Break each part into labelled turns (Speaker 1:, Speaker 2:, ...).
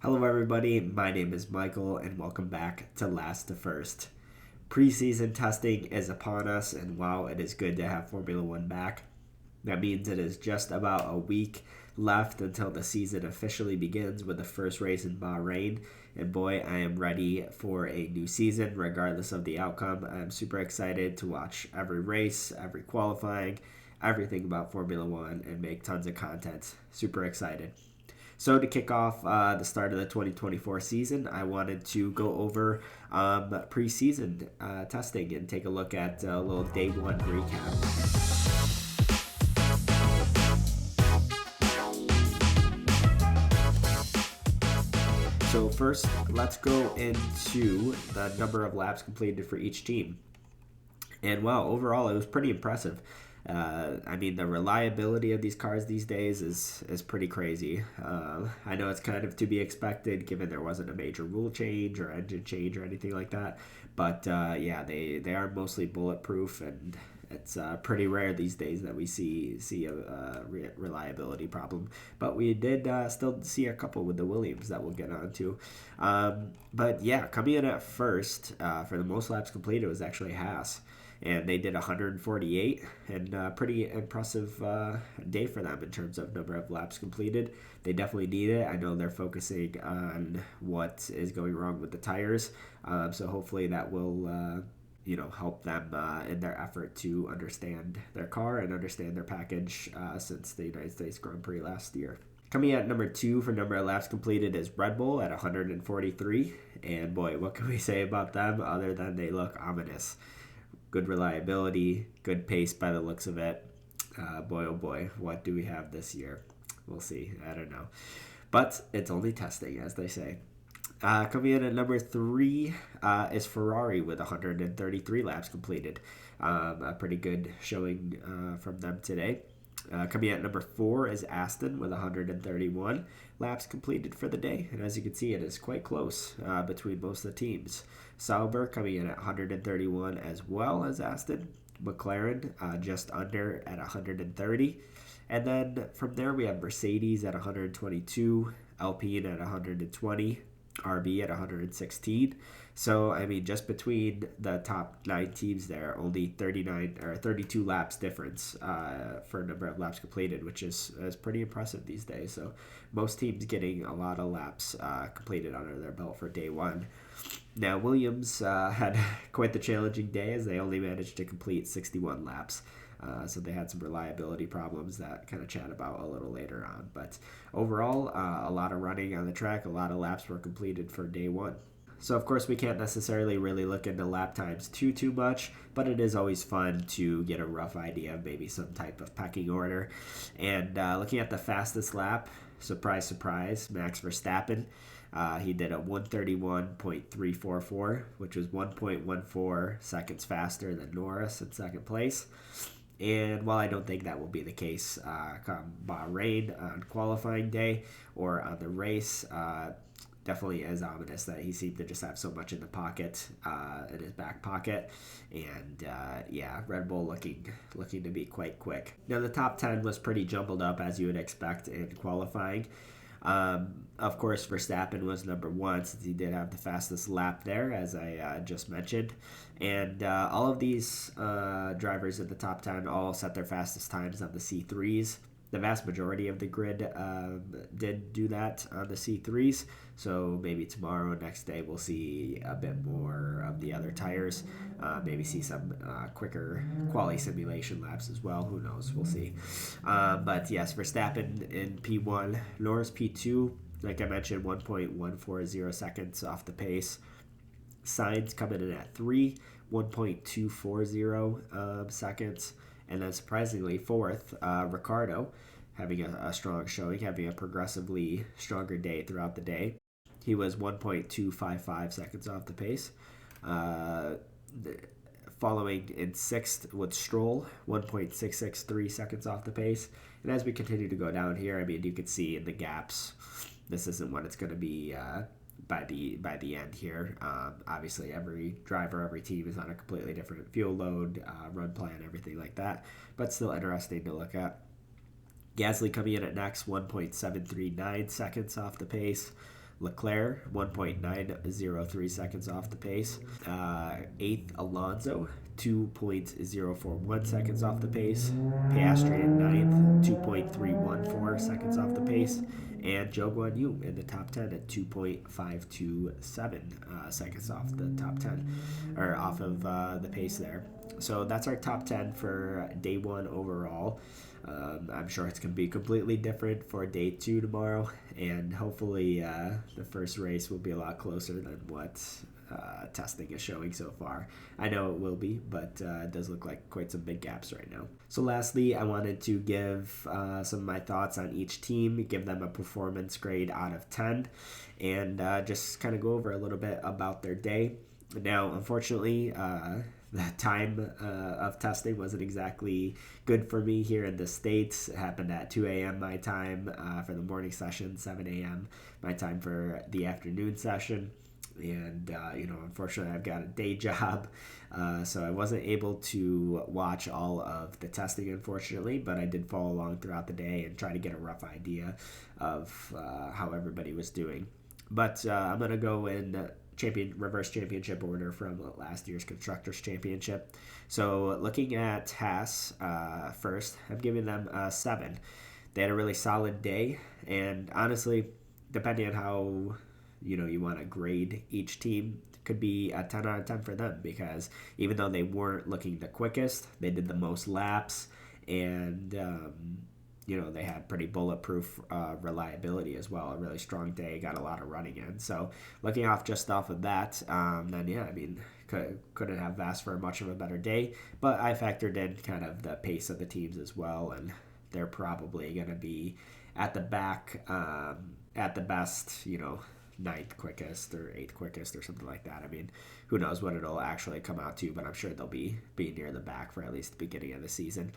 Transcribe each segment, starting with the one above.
Speaker 1: Hello, everybody. My name is Michael, and welcome back to Last to First. Preseason testing is upon us, and while it is good to have Formula One back, that means it is just about a week left until the season officially begins with the first race in Bahrain. And boy, I am ready for a new season, regardless of the outcome. I'm super excited to watch every race, every qualifying, everything about Formula One, and make tons of content. Super excited. So to kick off the start of the 2024 season, I wanted to go over preseason testing and take a look at a little day one recap. So first, let's go into the number of laps completed for each team. And wow, overall, it was pretty impressive. The reliability of these cars these days is pretty crazy. I know it's kind of to be expected given there wasn't a major rule change or engine change or anything like that. But they are mostly bulletproof, and it's pretty rare these days that we see a reliability problem. But we did still see a couple with the Williams that we'll get onto. But yeah, coming in at first for the most laps completed was actually Haas. And they did 148, and pretty impressive day for them in terms of number of laps completed. They definitely need it. I know they're focusing on what is going wrong with the tires, so hopefully that will help them in their effort to understand their car and understand their package since the United States Grand Prix last year. Coming at number 2 for number of laps completed is Red Bull at 143, and boy, what can we say about them other than they look ominous? Good reliability, good pace by the looks of it. Boy, oh boy, what do we have this year? We'll see. I don't know. But it's only testing, as they say. Coming in at number 3 is Ferrari with 133 laps completed. A pretty good showing from them today. Coming at number 4 is Aston with 131 laps completed for the day. And as you can see, it is quite close between most of the teams. Sauber coming in at 131 as well as Aston. McLaren just under at 130. And then from there we have Mercedes at 122, Alpine at 120, RB at 116. So, just between the top 9 teams there, only 39 or 32 laps difference for number of laps completed, which is pretty impressive these days. So, most teams getting a lot of laps completed under their belt for day one. Now, Williams had quite the challenging day as they only managed to complete 61 laps. So they had some reliability problems that kind of chat about a little later on. But overall, a lot of running on the track, a lot of laps were completed for day one. So of course we can't necessarily really look into lap times too much, but it is always fun to get a rough idea of maybe some type of pecking order. And looking at the fastest lap, surprise, surprise, Max Verstappen. He did a 131.344, which was 1.14 seconds faster than Norris in second place. And while I don't think that will be the case come Bahrain on qualifying day or on the race, definitely is ominous that he seemed to just have so much in the pocket, in his back pocket. And Red Bull looking to be quite quick. Now the top 10 was pretty jumbled up as you would expect in qualifying. Of course, Verstappen was number 1 since he did have the fastest lap there, as I just mentioned. And all of these drivers in the top 10 all set their fastest times on the C3s. The vast majority of the grid did do that on the C3s. So maybe tomorrow, next day, we'll see a bit more of the other tires. Maybe see some quicker quali simulation laps as well. Who knows? We'll see. But yes, Verstappen in P1, Norris P2. Like I mentioned, 1.140 seconds off the pace. Sainz coming in at 3, 1.240 seconds. And then surprisingly, 4th, Ricciardo, having a strong showing, having a progressively stronger day throughout the day. He was 1.255 seconds off the pace. Following in 6th with Stroll, 1.663 seconds off the pace. And as we continue to go down here, you can see in the gaps, this isn't what it's going to be by the end here. Obviously, every driver, every team is on a completely different fuel load, run plan, everything like that. But still interesting to look at. Gasly coming in at next, 1.739 seconds off the pace. Leclerc, 1.903 seconds off the pace. Eighth, Alonso, 2.041 seconds off the pace. Piastri in ninth, 2.314 seconds off the pace. And Zhou Guanyu in the top 10 at 2.527 seconds off the top 10, or off of the pace there. So that's our top 10 for day one overall. I'm sure it's going to be completely different for day two tomorrow, and hopefully the first race will be a lot closer than what testing is showing so far. I know it will be, but it does look like quite some big gaps right now. So lastly, I wanted to give some of my thoughts on each team, give them a performance grade out of 10, and just kind of go over a little bit about their day. Now, unfortunately, the time of testing wasn't exactly good for me here in the States. It happened at 2 a.m. my time for the morning session, 7 a.m. my time for the afternoon session. And, unfortunately, I've got a day job, so I wasn't able to watch all of the testing, unfortunately, but I did follow along throughout the day and try to get a rough idea of how everybody was doing. But I'm going to go in reverse championship order from last year's Constructors' Championship. So looking at Haas first, I'm giving them a 7. They had a really solid day, and honestly, depending on how you want to grade each team, could be a 10 out of 10 for them, because even though they weren't looking the quickest, they did the most laps, and they had pretty bulletproof reliability as well. A really strong day, got a lot of running in. So looking just off of that, couldn't have asked for much of a better day. But I factored in kind of the pace of the teams as well, and they're probably going to be at the back at the best, ninth quickest or eighth quickest or something like that. I mean, who knows what it'll actually come out to, but I'm sure they'll be near the back for at least the beginning of the season.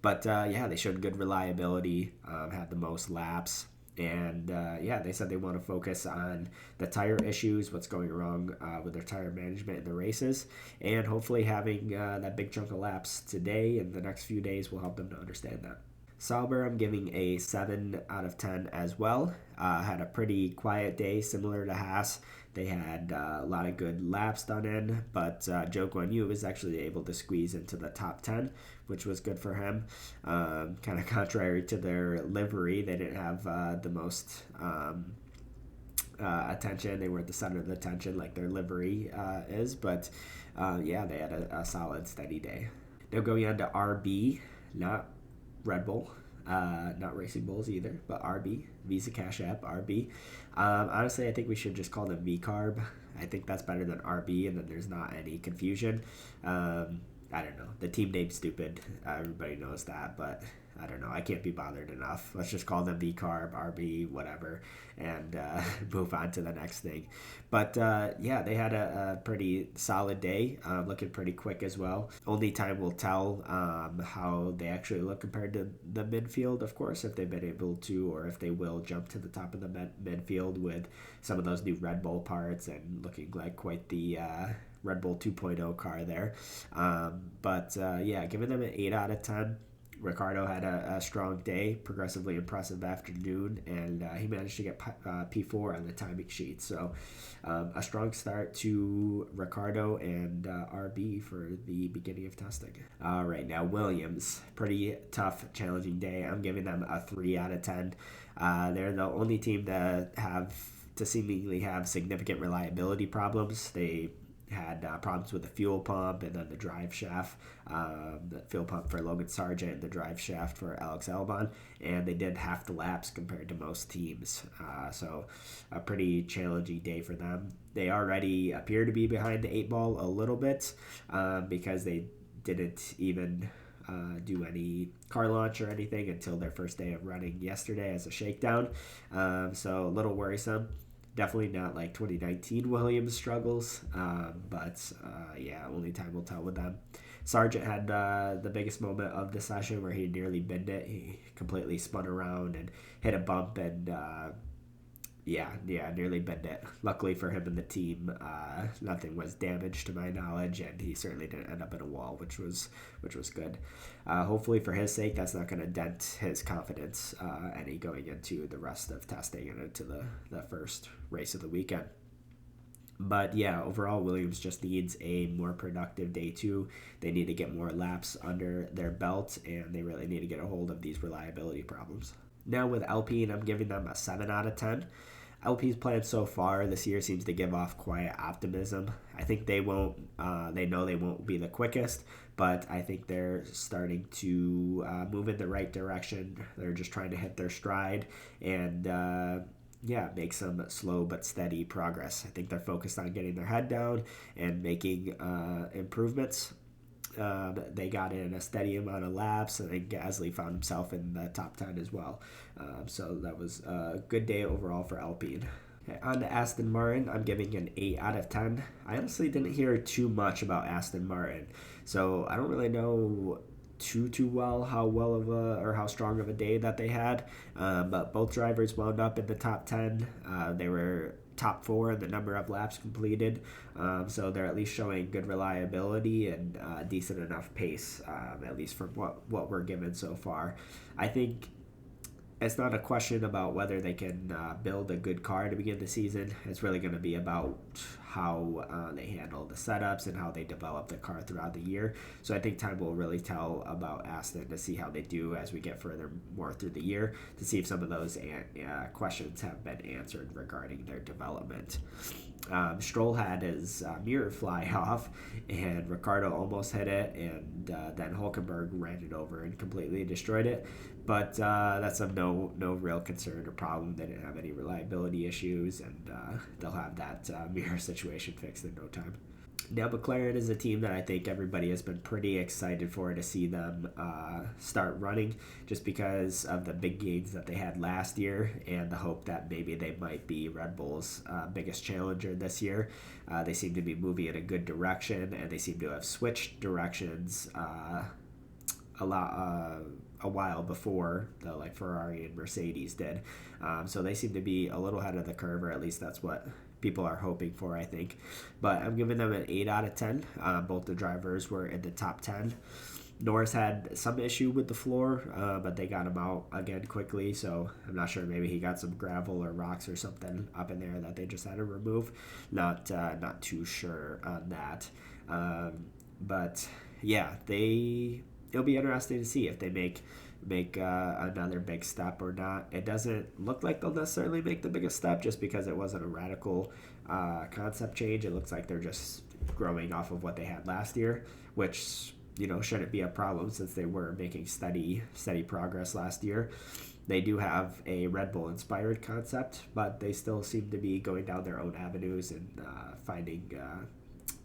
Speaker 1: But they showed good reliability, had the most laps, and they said they want to focus on the tire issues, what's going wrong with their tire management in the races, and hopefully having that big chunk of laps today and the next few days will help them to understand that. Sauber, I'm giving a 7 out of 10 as well. Had a pretty quiet day, similar to Haas. They had a lot of good laps done in, but Zhou Guanyu was actually able to squeeze into the top 10, which was good for him. Kind of contrary to their livery, they didn't have the most attention. They weren't the center of the attention like their livery is, but they had a solid, steady day. Now going on to RB, not Red Bull, not Racing Bulls either, but RB, Visa Cash App, RB. Honestly, I think we should just call them VCarb. I think that's better than RB, and then there's not any confusion. I don't know. The team name's stupid. Everybody knows that, but I don't know. I can't be bothered enough. Let's just call them VCarb, RB, whatever, and move on to the next thing. But they had a pretty solid day, looking pretty quick as well. Only time will tell how they actually look compared to the midfield, of course, if they've been able to, or if they will jump to the top of the midfield with some of those new Red Bull parts and looking like quite the Red Bull 2.0 car there. Giving them an 8 out of 10. Ricardo had a strong day, progressively impressive afternoon, and he managed to get P4 on the timing sheet. So a strong start to Ricardo and RB for the beginning of testing. All right, now Williams, pretty tough, challenging day. I'm giving them a 3 out of 10. They're the only team that seemingly have significant reliability problems. They had problems with the fuel pump and then the drive shaft, the fuel pump for Logan Sargent and the drive shaft for Alex Albon, and they did half the laps compared to most teams. So a pretty challenging day for them. They already appear to be behind the 8 ball a little bit because they didn't even do any car launch or anything until their first day of running yesterday as a shakedown. So a little worrisome. Definitely not like 2019 Williams struggles, but only time will tell with them. Sargent had the biggest moment of the session where he nearly binned it. He completely spun around and hit a bump and Yeah, nearly bent it. Luckily for him and the team, nothing was damaged to my knowledge, and he certainly didn't end up in a wall, which was good. Hopefully for his sake, that's not going to dent his confidence any going into the rest of testing and into the first race of the weekend. But yeah, overall, Williams just needs a more productive day two. They need to get more laps under their belt, and they really need to get a hold of these reliability problems. Now with Alpine, I'm giving them a 7 out of 10. LP's plan so far this year seems to give off quiet optimism. I think they won't. They know they won't be the quickest, but I think they're starting to move in the right direction. They're just trying to hit their stride and yeah, make some slow but steady progress. I think they're focused on getting their head down and making improvements. They got in a steady amount of laps, and then Gasly found himself in the top 10 as well. So that was a good day overall for Alpine. Okay, on to Aston Martin, I'm giving an 8 out of 10. I honestly didn't hear too much about Aston Martin, so I don't really know too well how strong of a day that they had. But both drivers wound up in the top 10. They were top four in the number of laps completed. So they're at least showing good reliability and decent enough pace, at least from what we're given so far. I think it's not a question about whether they can build a good car to begin the season. It's really going to be about how they handle the setups and how they develop the car throughout the year. So I think time will really tell about Aston to see how they do as we get further more through the year to see if some of those questions have been answered regarding their development. Stroll had his mirror fly off, and Ricardo almost hit it, and then Hulkenberg ran it over and completely destroyed it. But that's of no real concern or problem. They didn't have any reliability issues, and they'll have that mirror situation fixed in no time. Now, McLaren is a team that I think everybody has been pretty excited for to see them start running just because of the big gains that they had last year and the hope that maybe they might be Red Bull's biggest challenger this year. They seem to be moving in a good direction, and they seem to have switched directions a while before the Ferrari and Mercedes did. So they seem to be a little ahead of the curve, or at least that's what people are hoping for, I think. But I'm giving them an 8 out of 10. Both the drivers were in the top 10. Norris had some issue with the floor, but they got him out again quickly. So I'm not sure. Maybe he got some gravel or rocks or something up in there that they just had to remove. Not too sure on that. But yeah, it'll be interesting to see if they make another big step or not. It doesn't look like they'll necessarily make the biggest step just because it wasn't a radical concept change. It looks like they're just growing off of what they had last year, which shouldn't be a problem since they were making steady progress last year. They do have a Red Bull inspired concept, but they still seem to be going down their own avenues and finding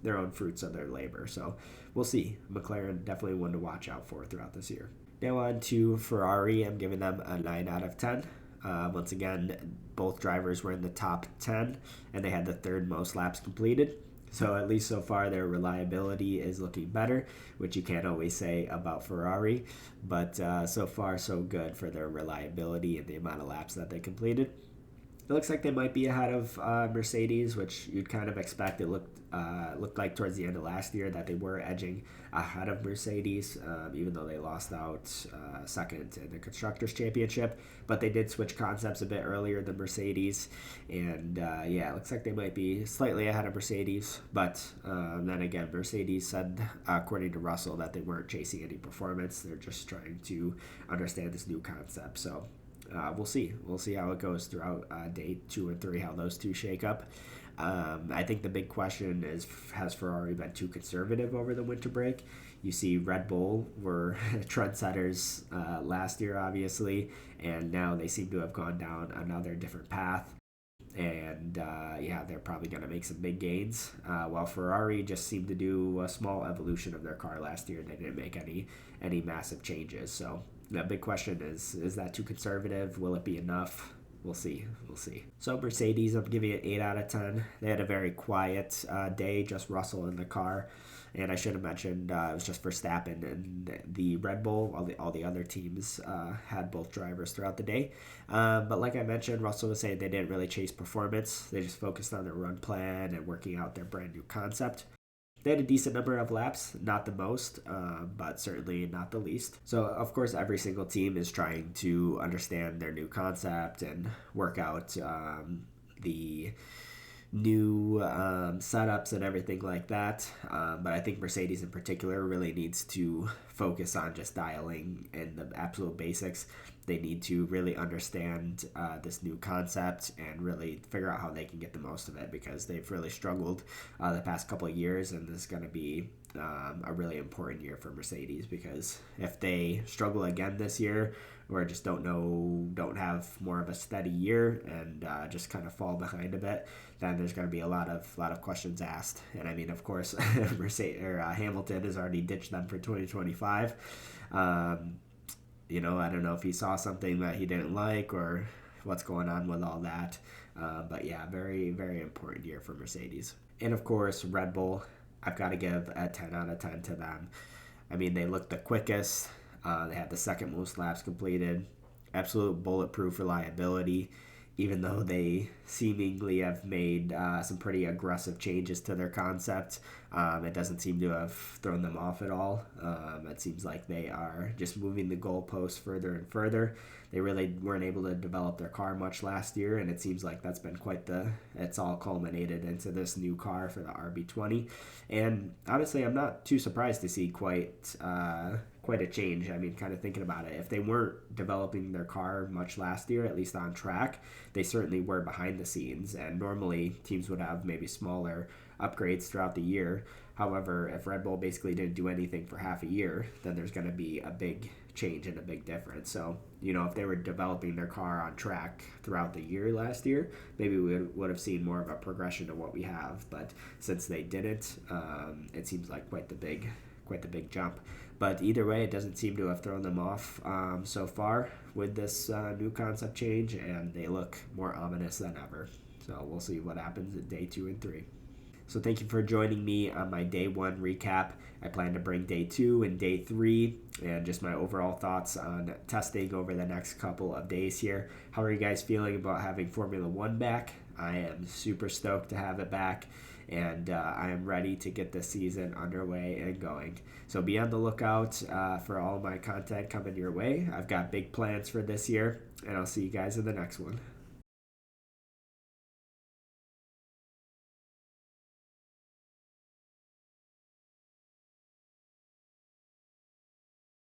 Speaker 1: their own fruits of their labor. So we'll see. McLaren definitely one to watch out for throughout this year. Now on to Ferrari. I'm giving them a 9 out of 10. Once again, both drivers were in the top 10, and they had the third most laps completed. So at least so far, their reliability is looking better, which you can't always say about Ferrari. But so far, so good for their reliability and the amount of laps that they completed. It looks like they might be ahead of Mercedes, which you'd kind of expect. It looked like towards the end of last year that they were edging ahead of Mercedes, even though they lost out second in the Constructors' Championship. But they did switch concepts a bit earlier than Mercedes, and yeah, it looks like they might be slightly ahead of Mercedes. But then again, Mercedes said, according to Russell, that they weren't chasing any performance. They're just trying to understand this new concept. So we'll see. We'll see how it goes throughout day 2 and 3, how those two shake up. I think the big question is, has Ferrari been too conservative over the winter break? You see Red Bull were trendsetters last year, obviously, and now they seem to have gone down another different path. And yeah, they're probably going to make some big gains. While Ferrari just seemed to do a small evolution of their car last year. They didn't make any massive changes. So the big question is that too conservative? Will it be enough? we'll see. We'll see. So Mercedes, I'm giving it 8 out of 10. They had a very quiet day, just Russell in the car. And I should have mentioned it was just Verstappen and the Red Bull. All the other teams had both drivers throughout the day. But like I mentioned, Russell was saying they didn't really chase performance. They just focused on their run plan and working out their brand new concept. They had a decent number of laps, not the most, but certainly not the least. So, of course, every single team is trying to understand their new concept and work out the new setups and everything like that. But I think Mercedes in particular really needs to focus on just dialing in the absolute basics. They need to really understand this new concept and really figure out how they can get the most of it, because they've really struggled the past couple of years, and this is going to be a really important year for Mercedes, because if they struggle again this year or just don't have more of a steady year and just kind of fall behind a bit, then there's going to be a lot of questions asked. And I mean, of course, Hamilton has already ditched them for 2025. I don't know if he saw something that he didn't like or what's going on with all that. But yeah, very, very important year for Mercedes. And of course, Red Bull, I've got to give a 10 out of 10 to them. I mean, they looked the quickest. They had the second most laps completed. Absolute bulletproof reliability, even though they seemingly have made some pretty aggressive changes to their concept. It doesn't seem to have thrown them off at all. It seems like they are just moving the goalposts further and further. They really weren't able to develop their car much last year, and it seems like that's been it's all culminated into this new car for the RB20. And honestly, I'm not too surprised to see quite a change. I mean, kind of thinking about it, if they weren't developing their car much last year, at least on track, they certainly were behind the scenes. And normally teams would have maybe smaller upgrades throughout the year. However, if Red Bull basically didn't do anything for half a year, then there's going to be a big change and a big difference. So, if they were developing their car on track throughout the year last year, maybe we would have seen more of a progression to what we have. But since they didn't, it seems like quite the big jump. But either way, it doesn't seem to have thrown them off so far with this new concept change, and they look more ominous than ever. So we'll see what happens in day 2 and 3. So thank you for joining me on my day 1 recap. I plan to bring day 2 and day 3 and just my overall thoughts on testing over the next couple of days here. How are you guys feeling about having Formula 1 back? I am super stoked to have it back, and I am ready to get this season underway and going. So be on the lookout for all my content coming your way. I've got big plans for this year, and I'll see you guys in the next one.